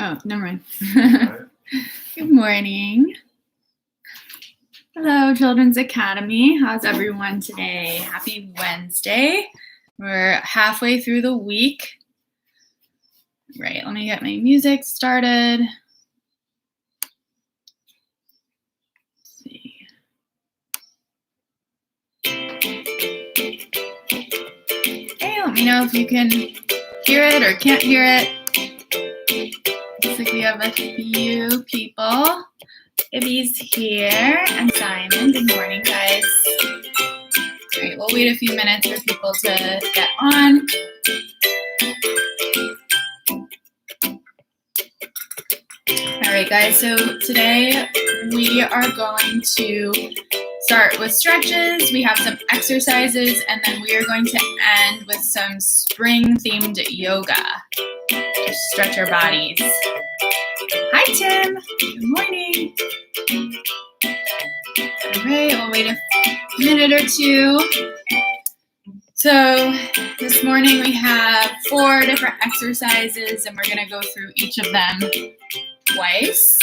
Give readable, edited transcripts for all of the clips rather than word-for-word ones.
Oh, never mind. Alright. Good morning. Hello, Children's Academy. How's everyone today? Happy Wednesday. We're halfway through the week. Right, let me get my music started. Let's see. Hey, let me know if you can hear it or can't hear it. Looks like we have a few people. Ibby's here and Simon. Good morning, guys. All right, we'll wait a few minutes for people to get on. All right, guys, so today we are going to start with stretches. We have some exercises, and then we are going to end with some spring-themed yoga to stretch our bodies. Hi, Tim. Good morning. All right, we'll wait a minute or two. So this morning we have 4 different exercises, and we're going to go through each of them twice.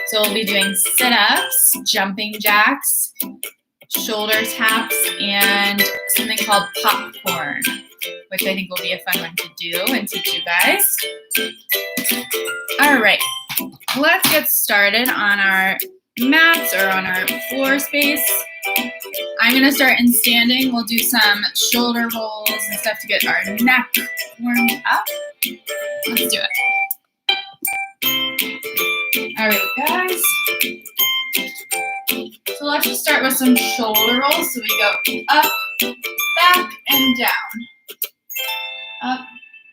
So we'll be doing sit-ups, jumping jacks, shoulder taps, and something called popcorn, which I think will be a fun one to do and teach you guys. All right, let's get started on our mats or on our floor space. I'm gonna start in standing. We'll do some shoulder rolls and stuff to get our neck warmed up. Let's do it. All right, guys. So let's just start with some shoulder rolls. So we go up, back, and down. Up,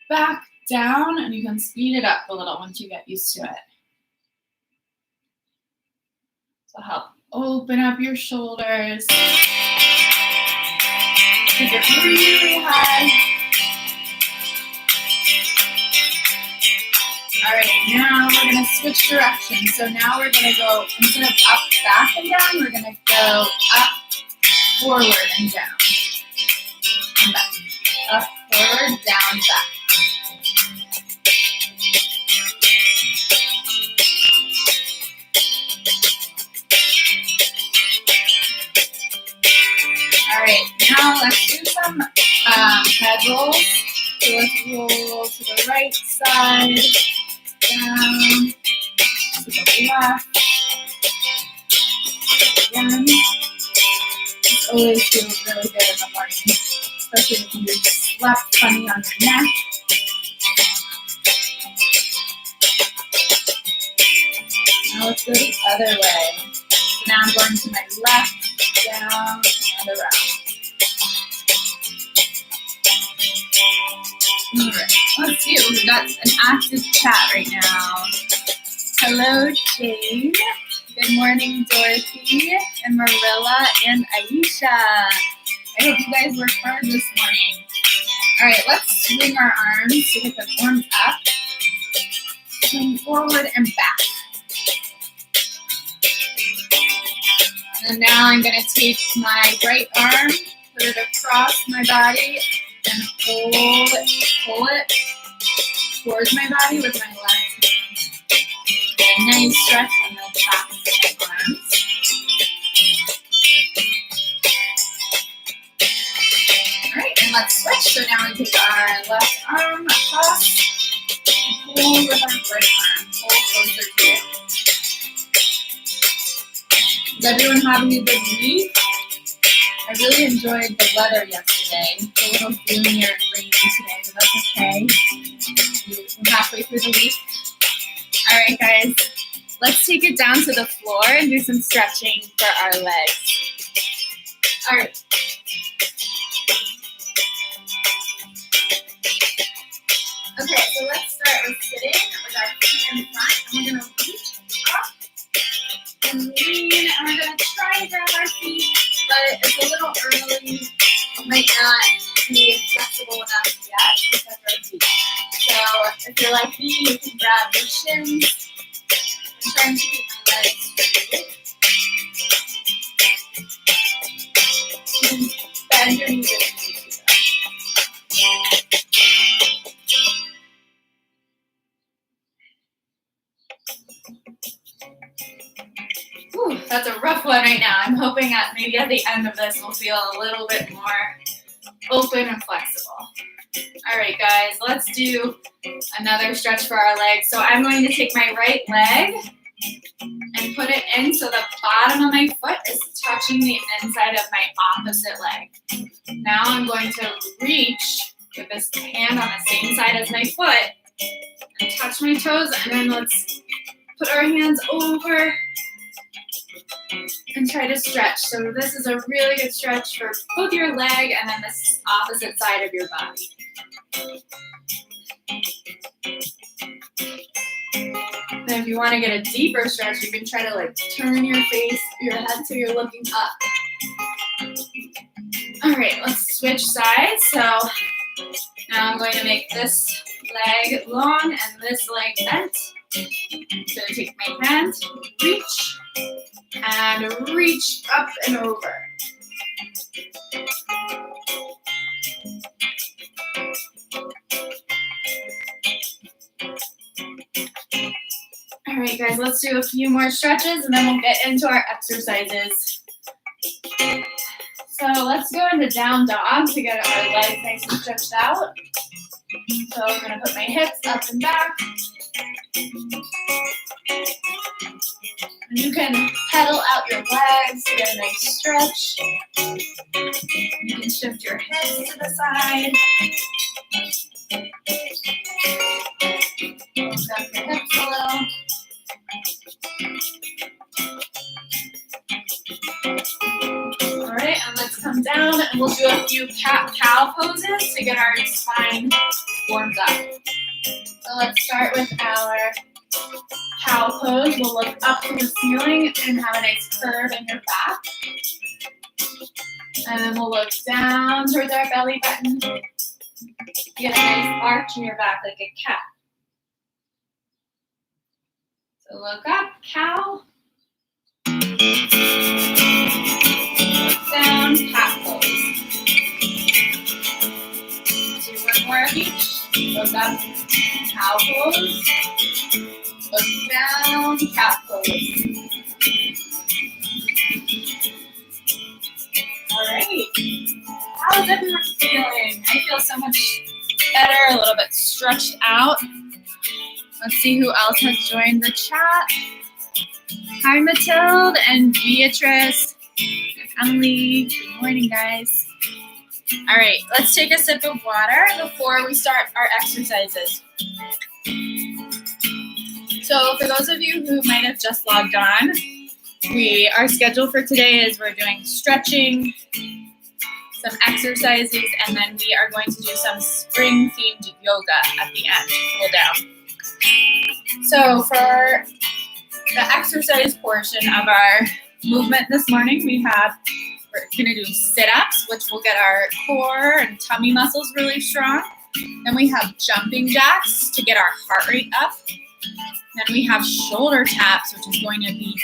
back, down, and you can speed it up a little once you get used to it. So help open up your shoulders. Take it really high. All right, now we're gonna switch directions. So now we're gonna go, instead of up, back, and down, we're gonna go up, forward, and down. And back. Up, forward, down, back. All right, now let's do some head rolls. So let's roll to the right side, down, to the left, again. This always feels really good in the morning, especially if you slept funny on your neck. Now let's go the other way. So now I'm going to my left, down, and around. All right, let's see. We've got an active chat right now. Hello, Shane. Good morning, Dorothy, and Marilla, and Aisha. I hope you guys worked hard this morning. All right, let's swing our arms to get them warmed up. Swing forward and back. And now I'm going to take my right arm, put it across my body, and pull it towards my body with my left hand. And nice stretch on the back of my arms. All right, and let's switch. So now we take our left arm across and pull with our right arm. Pull closer to you. Is everyone having a good week? I really enjoyed the weather yesterday. It's a little gloomier and rainy today, but that's okay. We're halfway through the week. All right, guys, let's take it down to the floor and do some stretching for our legs. All right. Okay, so let's start with sitting with our feet in front, and we're going to reach up and lean, and we're going to try to grab our feet, but it's a little early. It might not be flexible enough yet to touch our feet. So if you're like me, you can grab your shins. I'm trying to keep my legs straight. And bend your knees if you need to. That's a rough one right now. I'm hoping maybe at the end of this we'll feel a little bit more open and flexible. All right, guys, let's do another stretch for our legs. So I'm going to take my right leg and put it in so the bottom of my foot is touching the inside of my opposite leg. Now I'm going to reach with this hand on the same side as my foot and touch my toes, and then let's put our hands over and try to stretch. So this is a really good stretch for both your leg and then this opposite side of your body. And if you want to get a deeper stretch, you can try to like turn your head so you're looking up. All right, let's switch sides. So now I'm going to make this leg long and this leg bent. I'm going to take my hand, reach up and over. All right, guys, let's do a few more stretches and then we'll get into our exercises. So let's go into down dog to get our legs nice and stretched out. So I'm going to put my hips up and back. And you can pedal out your legs to get a nice stretch. You can shift your hips to the side. Lift up your hips a little. All right, and let's come down and we'll do a few cat-cow poses to get our spine warmed up. So let's start with our cow pose. We'll look up to the ceiling and have a nice curve in your back. And then we'll look down towards our belly button. Get a nice arch in your back like a cat. So look up, cow. Look down, cat pose. Do one more of each. Look up, cow pose. Look down, cat pose. All right. How's everyone feeling? I feel so much better, a little bit stretched out. Let's see who else has joined the chat. Hi, Mathilde and Beatrice and Emily. Good morning, guys. All right, let's take a sip of water before we start our exercises. So for those of you who might have just logged on, our schedule for today is we're doing stretching, some exercises, and then we are going to do some spring-themed yoga at the end, cool down. So for the exercise portion of our movement this morning, we're going to do sit-ups, which will get our core and tummy muscles really strong. Then we have jumping jacks to get our heart rate up. Then we have shoulder taps, which is going to be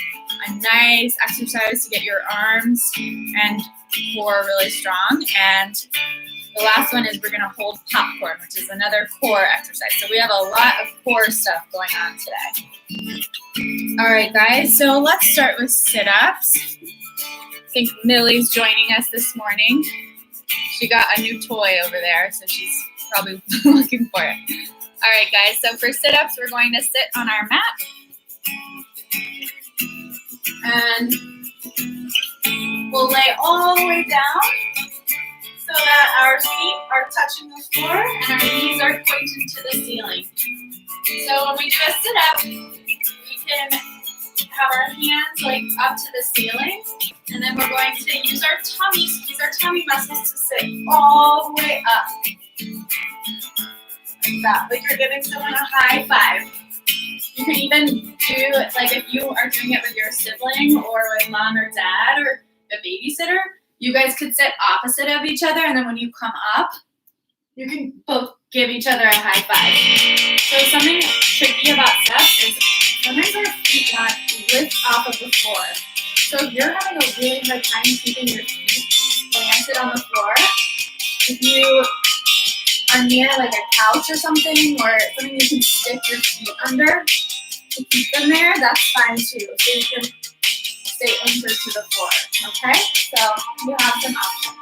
a nice exercise to get your arms and core really strong. And the last one is we're going to hold popcorn, which is another core exercise. So we have a lot of core stuff going on today. All right, guys, so let's start with sit-ups. I think Millie's joining us this morning. She got a new toy over there, so she's probably looking for it. All right, guys, so for sit-ups, we're going to sit on our mat. And we'll lay all the way down so that our feet are touching the floor and our knees are pointing to the ceiling. So when we do a sit-up, we can have our hands like up to the ceiling, and then we're going to use our tummy, squeeze our tummy muscles to sit all the way up. Like that, like you're giving someone a high five. You can even do, like if you are doing it with your sibling or with mom or dad or a babysitter, you guys could sit opposite of each other, and then when you come up, you can both give each other a high five. So something tricky about steps is sometimes our feet want to lift off of the floor. So if you're having a really hard time keeping your feet planted on the floor, if you are near like a couch or something, or something you can stick your feet under to keep them there, that's fine too. So you can stay anchored to the floor, okay? So you have some options.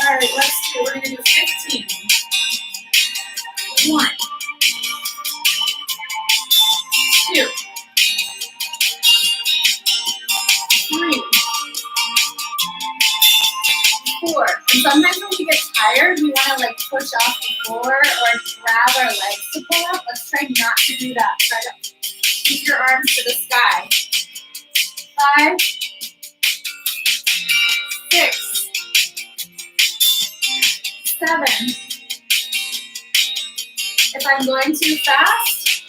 All right, let's do, we're gonna do 15. 1, 2, 3, 4. And sometimes when we get tired, we want to like push off the floor or grab our legs to pull up. Let's try not to do that. Try to keep your arms to the sky. 5, 6, 7. If I'm going too fast,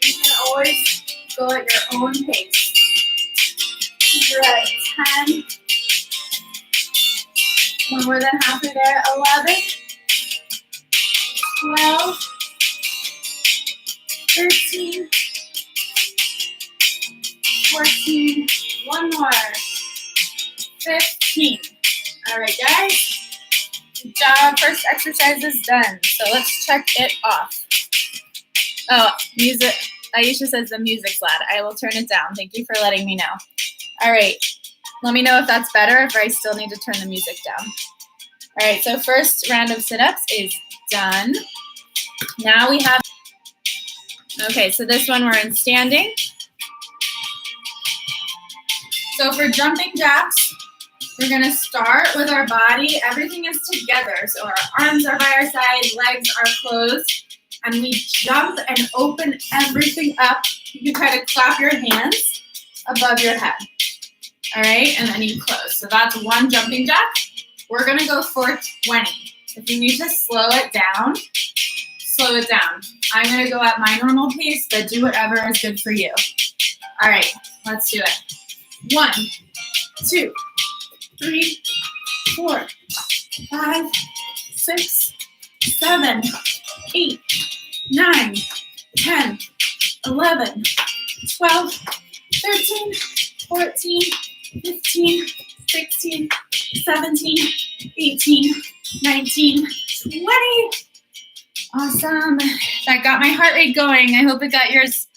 you can always go at your own pace. You're at 10. When we're then halfway there, 11, 12, 13, 14, one more, 15. All right, guys. Good job. First exercise is done. So let's check it off. Oh, music. Aisha says the music's loud. I will turn it down. Thank you for letting me know. All right. Let me know if that's better, if I still need to turn the music down. All right, so first round of sit-ups is done. Now we have, okay, so this one we're in standing. So for jumping jacks, we're gonna start with our body. Everything is together. So our arms are by our side, legs are closed, and we jump and open everything up. You can try to clap your hands above your head. All right, and then you close. So that's one jumping jack. We're gonna go for 20. If you need to slow it down, slow it down. I'm gonna go at my normal pace, but do whatever is good for you. All right, let's do it. 1, 2, 3, 4, 5, 6, 7, 8, 9, 10, 11, 12, 13, 14, 15, 16, 17, 18, 19, 20. Awesome. That got my heart rate going. I hope it got yours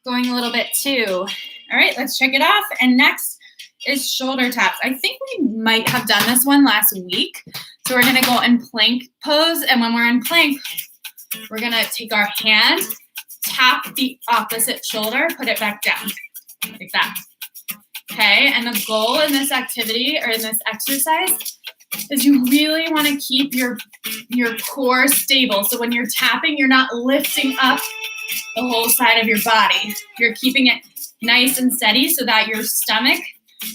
going a little bit too. All right, let's check it off. And next is shoulder taps. I think we might have done this one last week. So we're gonna go in plank pose. And when we're in plank, we're gonna take our hand, tap the opposite shoulder, put it back down, like that. Okay, and the goal in this activity or in this exercise is you really want to keep your core stable. So when you're tapping, you're not lifting up the whole side of your body. You're keeping it nice and steady so that your stomach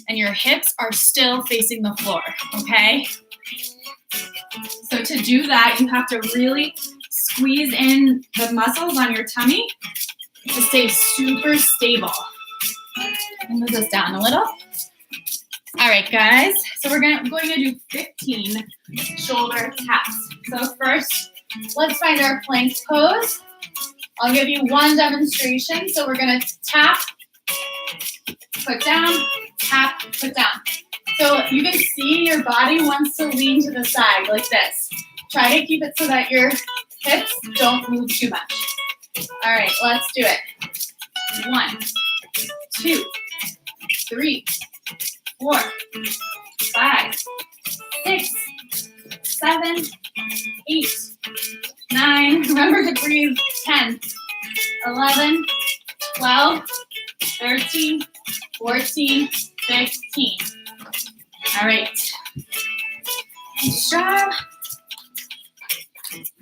and your hips are still facing the floor, okay? So to do that, you have to really squeeze in the muscles on your tummy to stay super stable. Move this down a little. All right, guys. So we're going to do 15 shoulder taps. So first, let's find our plank pose. I'll give you one demonstration. So we're going to tap, put down, tap, put down. So you can see your body wants to lean to the side like this. Try to keep it so that your hips don't move too much. All right, let's do it. 1, 2, 3, 4, 5, 6, 7, 8, 9. Remember to breathe. 10, 11, 12, 13, 14, 15. All right. Nice job.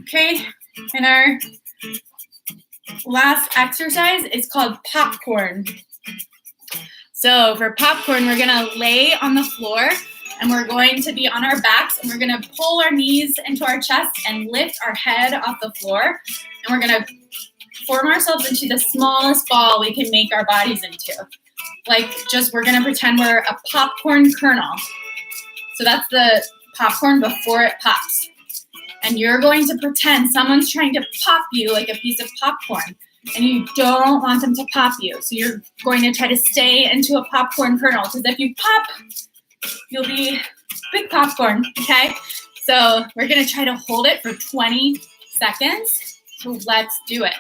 Okay, and our last exercise is called popcorn. So for popcorn, we're gonna lay on the floor and we're going to be on our backs and we're gonna pull our knees into our chest and lift our head off the floor. And we're gonna form ourselves into the smallest ball we can make our bodies into. Like we're gonna pretend we're a popcorn kernel. So that's the popcorn before it pops. And you're going to pretend someone's trying to pop you like a piece of popcorn. And you don't want them to pop you. So you're going to try to stay into a popcorn kernel. Because if you pop, you'll be big popcorn, okay? So we're going to try to hold it for 20 seconds. So let's do it.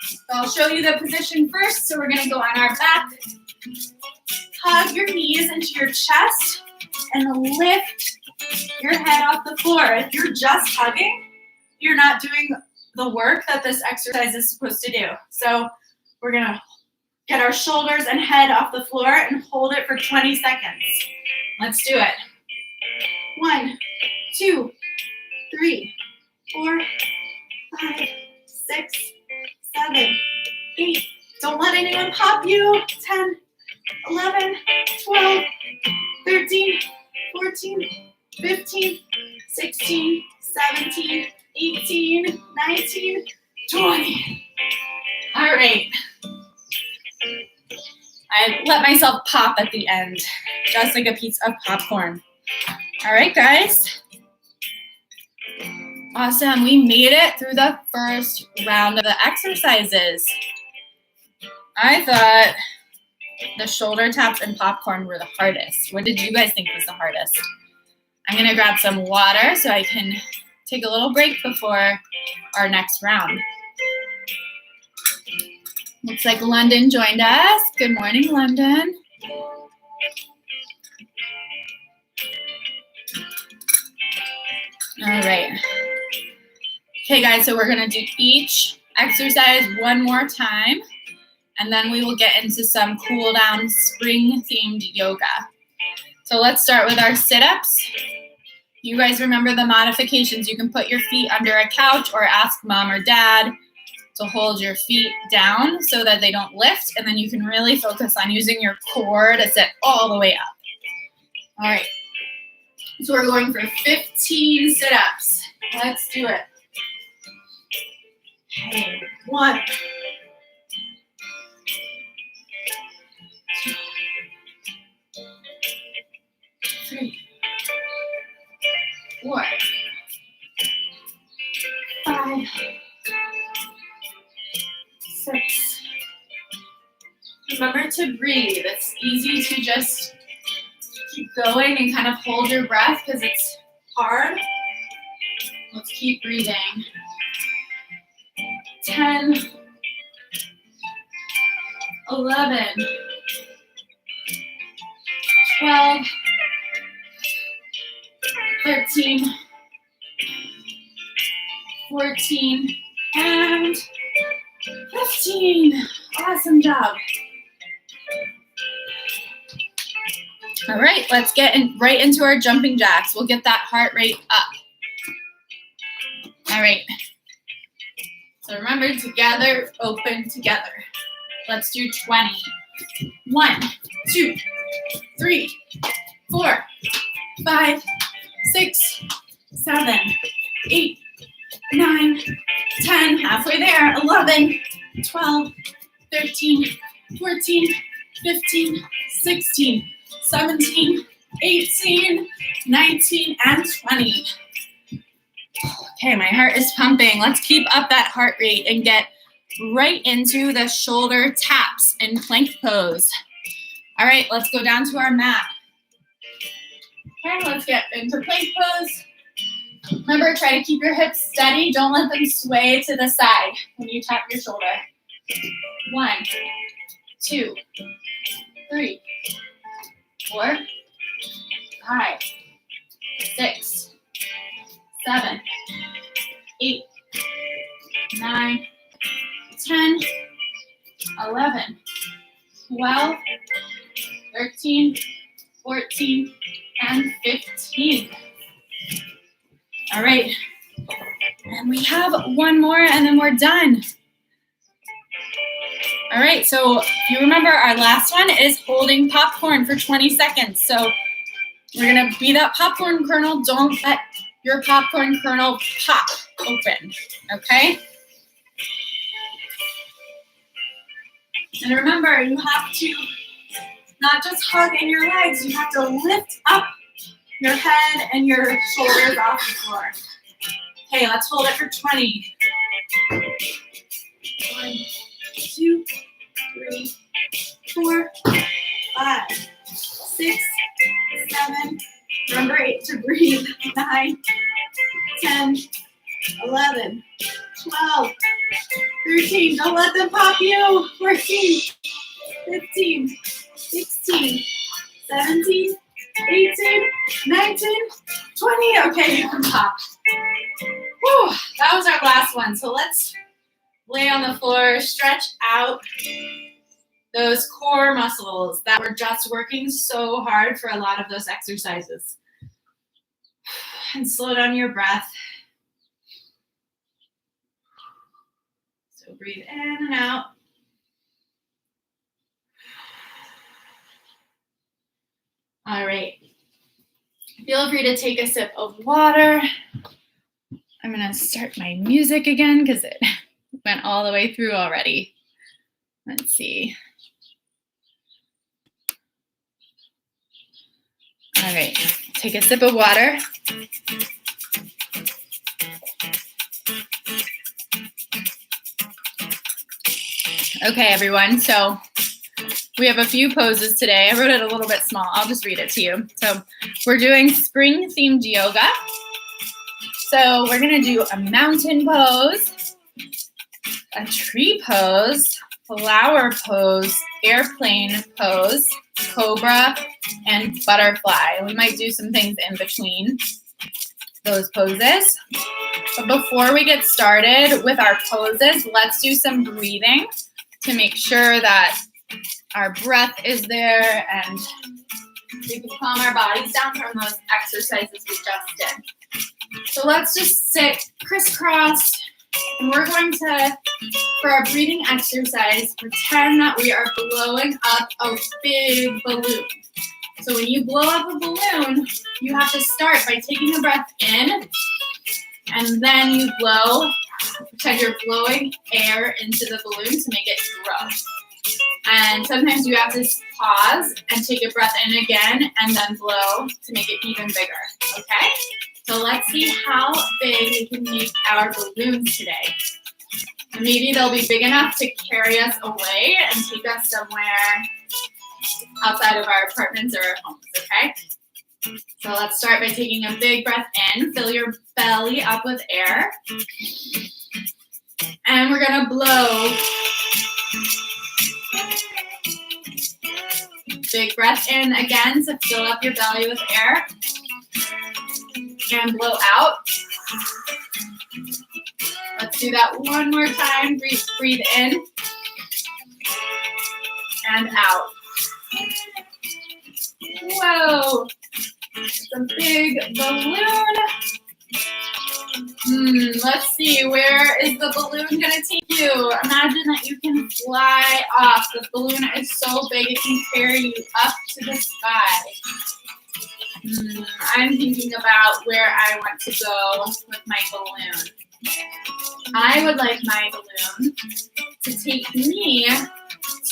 So I'll show you the position first. So we're going to go on our back. hug your knees into your chest and lift your head off the floor. If you're just hugging, you're not doing the work that this exercise is supposed to do. So we're gonna get our shoulders and head off the floor and hold it for 20 seconds. Let's do it. 1, 2, 3, 4, 5, 6, 7, 8. Don't let anyone pop you. 10, 11, 12, 13, 14, 15, 16, 17, 18, 19, 20. All right. I let myself pop at the end, just like a piece of popcorn. All right, guys. Awesome. We made it through the first round of the exercises. I thought the shoulder taps and popcorn were the hardest. What did you guys think was the hardest? I'm going to grab some water so I can take a little break before our next round. Looks like London joined us. Good morning, London. All right. Okay, guys, so we're going to do each exercise one more time, and then we will get into some cool down spring-themed yoga. So let's start with our sit-ups. You guys remember the modifications. You can put your feet under a couch or ask mom or dad to hold your feet down so that they don't lift, and then you can really focus on using your core to sit all the way up. All right, so we're going for 15 sit-ups. Let's do it. Okay, 1, 2, 3, 4, 5, 6. Remember to breathe. It's easy to just keep going and kind of hold your breath because it's hard. Let's keep breathing. 10, 11, 12, 13, 14, and 15. Awesome job. All right, let's get right into our jumping jacks. We'll get that heart rate up. All right. So remember, together, open together. Let's do 20. 1, 2, 3, 4, 5, 6, 7, 8, 9, 10. Halfway there. 11, 12, 13, 14, 15, 16, 17, 18, 19, and 20. Okay, my heart is pumping. Let's keep up that heart rate and get right into the shoulder taps in plank pose. All right, let's go down to our mat. Okay, let's get into plank pose. Remember, try to keep your hips steady. Don't let them sway to the side when you tap your shoulder. 1, 2, 3, 4, 5, 6, 7, 8, 9, 10, 11, 12, 13, 14, and 15. All right, and we have one more and then we're done. All right, so if you remember, our last one is holding popcorn for 20 seconds. So we're gonna be that popcorn kernel. Don't let your popcorn kernel pop open, okay? And remember, you have to not just hug in your legs, you have to lift up your head and your shoulders off the floor. Okay, let's hold it for 20. 1, 2, 3, 4, 5, 6, 7. Remember 8 to breathe. 9, 10, 11, 12, 13. Don't let them pop you. 14, 15, 16, 17, 18, 19, 20. Okay, you can pop. Whew, that was our last one. So let's lay on the floor, stretch out those core muscles that were just working so hard for a lot of those exercises. And slow down your breath. So breathe in and out. All right. Feel free to take a sip of water. I'm going to start my music again because it went all the way through already. Let's see. All right, take a sip of water. Okay, everyone, so we have a few poses today. I wrote it a little bit small. I'll just read it to you. So we're doing spring-themed yoga. So we're gonna do a mountain pose, a tree pose, flower pose, airplane pose, cobra, and butterfly. We might do some things in between those poses. But before we get started with our poses, let's do some breathing to make sure that our breath is there and we can calm our bodies down from those exercises we just did. So let's just sit crisscrossed, and we're going to, for our breathing exercise, pretend that we are blowing up a big balloon. So when you blow up a balloon, you have to start by taking a breath in, and then you blow, pretend you're blowing air into the balloon to make it grow. And sometimes you have to pause and take a breath in again and then blow to make it even bigger, okay? So let's see how big we can make our balloons today. And maybe they'll be big enough to carry us away and take us somewhere outside of our apartments or our homes, okay? So let's start by taking a big breath in. Fill your belly up with air. And we're gonna blow. Big breath in again to fill up your belly with air. And blow out. Let's do that one more time. Breathe in. And out. Whoa. It's a big balloon. Let's see, where is the balloon gonna take you? Imagine that you can fly off. The balloon is so big it can carry you up to the sky. I'm thinking about where I want to go with my balloon. I would like my balloon to take me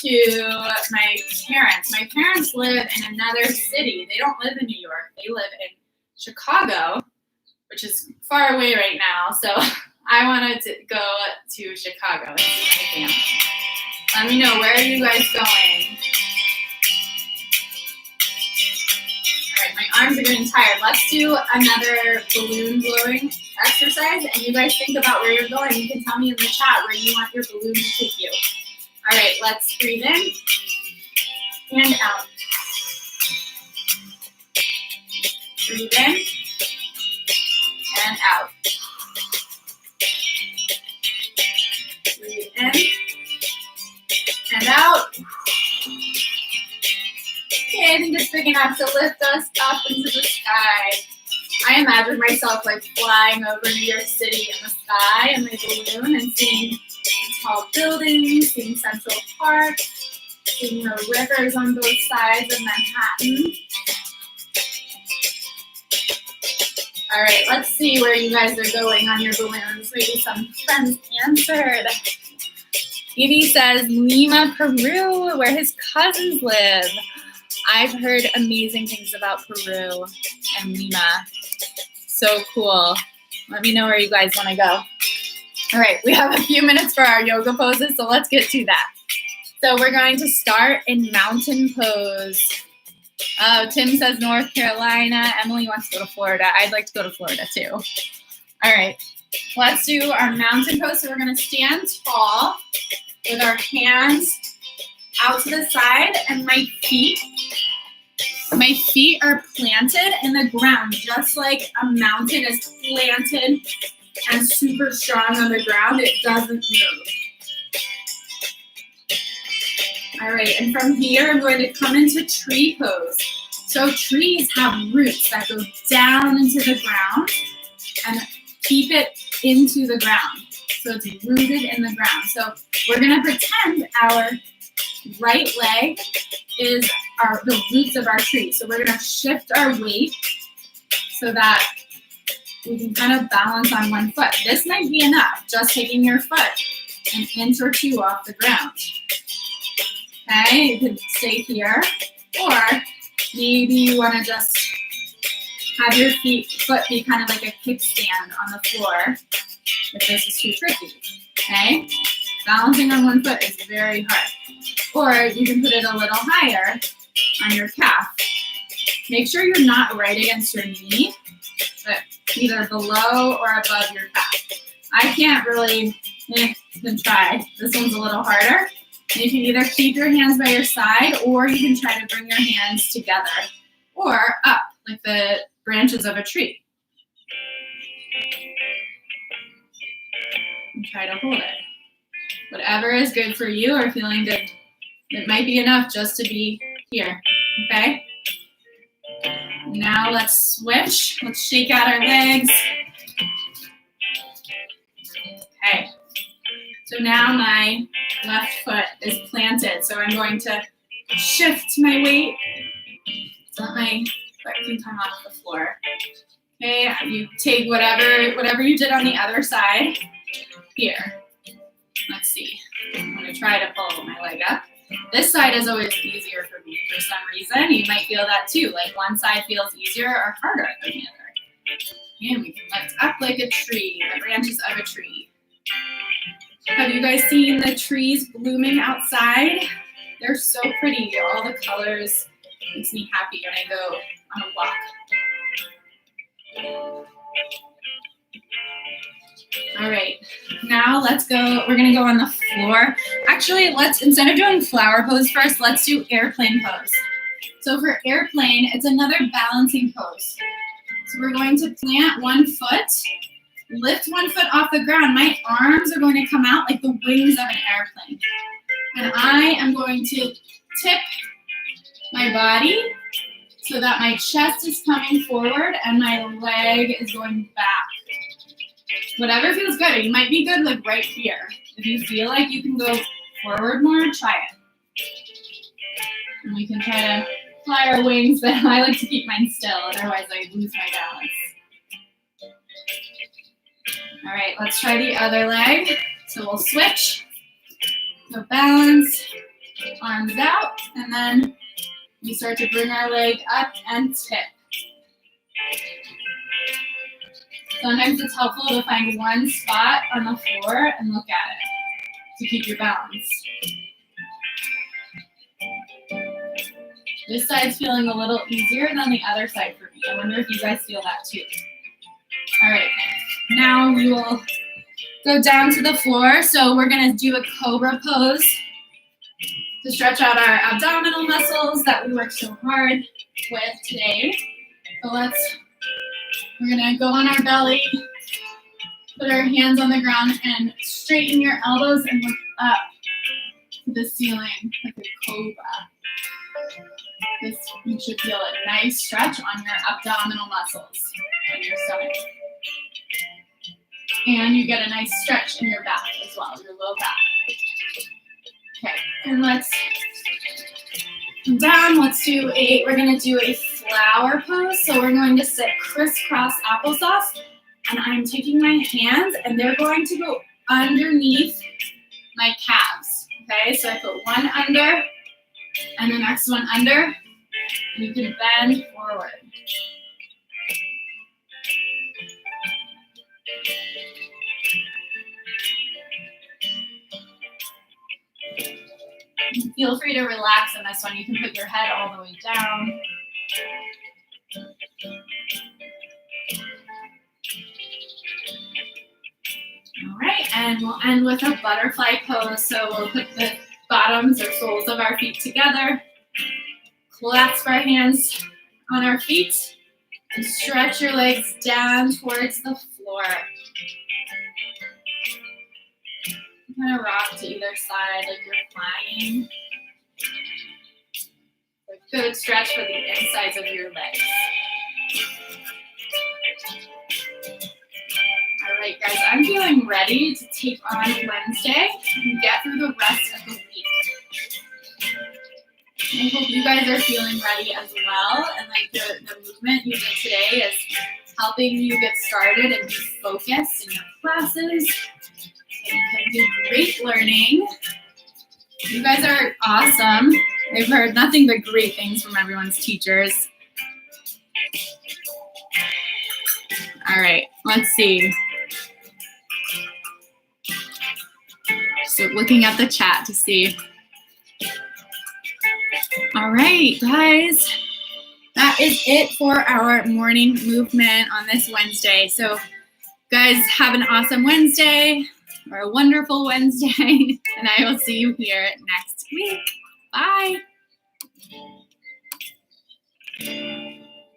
to my parents. My parents live in another city. They don't live in New York. They live in Chicago, which is far away right now. So I wanted to go to Chicago and see my family. Let me know, where are you guys going? All right, my arms are getting tired. Let's do another balloon blowing exercise, and you guys think about where you're going. You can tell me in the chat where you want your balloon to take you. All right, let's breathe in and out. Breathe in and out. Breathe in and out. Okay, I think it's big enough to lift us up into the sky. I imagine myself like flying over New York City in the sky in my balloon and seeing tall buildings, seeing Central Park, seeing the rivers on both sides of Manhattan. All right, let's see where you guys are going on your balloons. Maybe some friends answered. Evie says Lima, Peru, where his cousins live. I've heard amazing things about Peru and Lima. So cool. Let me know where you guys want to go. All right, we have a few minutes for our yoga poses, so let's get to that. So we're going to start in mountain pose. Oh, Tim says North Carolina. Emily wants to go to Florida. I'd like to go to Florida too. All right, let's do our mountain pose. So we're going to stand tall with our hands out to the side, and my feet are planted in the ground, just like a mountain is planted and super strong on the ground. It doesn't move. All right, and from here, I'm going to come into tree pose. So trees have roots that go down into the ground and keep it into the ground. So it's rooted in the ground. So we're gonna pretend our right leg is the roots of our tree. So we're gonna shift our weight so that we can kind of balance on one foot. This might be enough, just taking your foot an inch or two off the ground. Okay, you can stay here, or maybe you wanna just have your foot be kind of like a kickstand on the floor if this is too tricky, okay? Balancing on one foot is very hard. Or you can put it a little higher on your calf. Make sure you're not right against your knee, but either below or above your calf. I can't really, even try. This one's a little harder. And you can either keep your hands by your side, or you can try to bring your hands together or up like the branches of a tree. And try to hold it. Whatever is good for you or feeling good. It might be enough just to be here, okay? Now let's switch. Let's shake out our legs. Okay. So now my left foot is planted. So I'm going to shift my weight so that my foot can come off the floor. Okay, you take whatever you did on the other side. Here. Let's see. I'm going to try to pull my leg up. This side is always easier for me for some reason. You might feel that too. Like one side feels easier or harder than the other. And we can lift up like a tree, the branches of a tree. Have you guys seen the trees blooming outside? They're so pretty. All the colors. Makes me happy when I go on a walk. All right, now let's go. We're gonna go on the floor. Actually, instead of doing flower pose first, let's do airplane pose. So for airplane, it's another balancing pose. So we're going to plant one foot, lift one foot off the ground. My arms are going to come out like the wings of an airplane. And I am going to tip my body so that my chest is coming forward and my leg is going back. Whatever feels good. You might be good like right here. If you feel like you can go forward more, try it. And we can try to fly our wings, but I like to keep mine still, otherwise I lose my balance. All right, let's try the other leg. So we'll switch. So balance, arms out, and then we start to bring our leg up and tip. Sometimes it's helpful to find one spot on the floor and look at it to keep your balance. This side's feeling a little easier than the other side for me. I wonder if you guys feel that too. All right, now we will go down to the floor. So we're gonna do a cobra pose to stretch out our abdominal muscles that we worked so hard with today. So we're gonna go on our belly, put our hands on the ground, and straighten your elbows and look up to the ceiling like a cobra. You should feel a nice stretch on your abdominal muscles in your stomach. And you get a nice stretch in your back as well, your low back. Okay, and let's come down. We're gonna do a flower pose. So we're going to sit crisscross applesauce, and I'm taking my hands and they're going to go underneath my calves. Okay, so I put one under and the next one under. You can bend forward. Feel free to relax on this one. You can put your head all the way down. All right, and we'll end with a butterfly pose. So we'll put the bottoms or soles of our feet together. Clasp our hands on our feet and stretch your legs down towards the floor. Kind of rock to either side like you're flying. A good stretch for the insides of your legs. All right, guys, I'm feeling ready to take on Wednesday and get through the rest of the week. I hope you guys are feeling ready as well, and like the movement you did today is helping you get started and be focused in your classes. So you can do great learning. You guys are awesome. I've heard nothing but great things from everyone's teachers. All right, let's see. So looking at the chat to see. All right, guys, that is it for our morning movement on this Wednesday. So guys, have an awesome Wednesday or a wonderful Wednesday, and I will see you here next week. Bye.